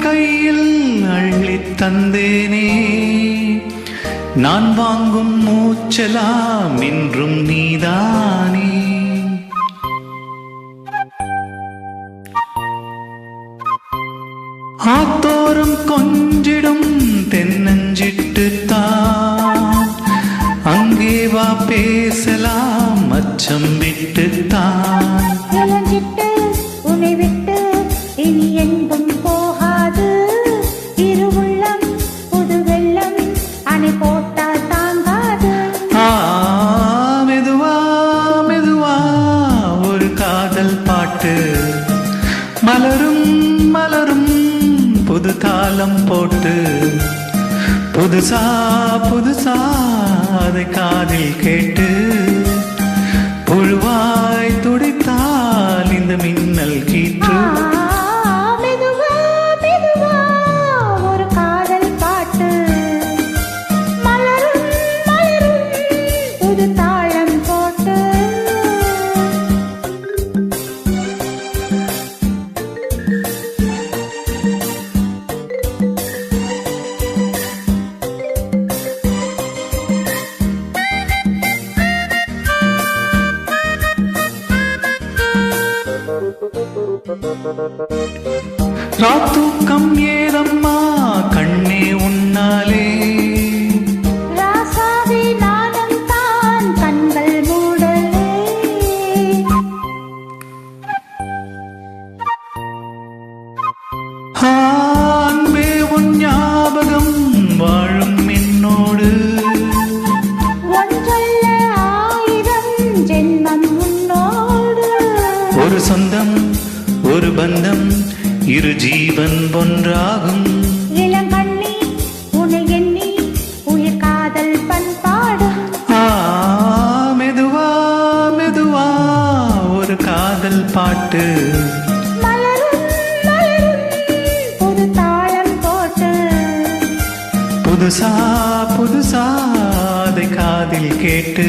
கையில் அள்ளித் தந்தேனே நான் வாங்கும் மூச்சலாம் என்றும் நீதானே. ஆத்தோறும் கொஞ்சிடும் தென்னஞ்சிட்டு தான் அங்கே வா பேசலாம் அச்சம் விட்டு தான். உன்னை விட்டு இனி எங்கும் போகாது இருவுள்ளம் புது வெள்ளம் அணை போட்டால் தாங்காது. மெதுவா மெதுவா ஒரு காதல் பாட்டு மலரும் மலரும் புது தாளம் போட்டு புதுசா புதுசா அதை காதில் கேட்டு புழுவாய் துடித்தால் இந்த மின்னல் கீற்று. மெதுவா மெதுவா ஒரு காதல் பாட்டு மலரும் மலரும் புது தாளம் போட்டு. ராத்தூக்கம் ஏதம்மா கண்ணே உன்னாலே ராசாவே நானும் தான் கண்கள் மூடலே. அன்பே உன் ஞாபகம் வாழும் என்னோடு ஒன்றல்ல ஆயிரம் ஜென்மம் உன்னோடு. ஒரு சொந்தம் ஒரு பந்தம் இரு ஜீவன் ஒன்றாகும். இளங்கண்ணி உன்னை எண்ணி உயிர் காதல் பண்பாடும். மெதுவா மெதுவா ஒரு காதல் பாட்டு மலரும் மலரும் புது தாளம் போட்டு புதுசா புதுசா அதை காதில் கேட்டு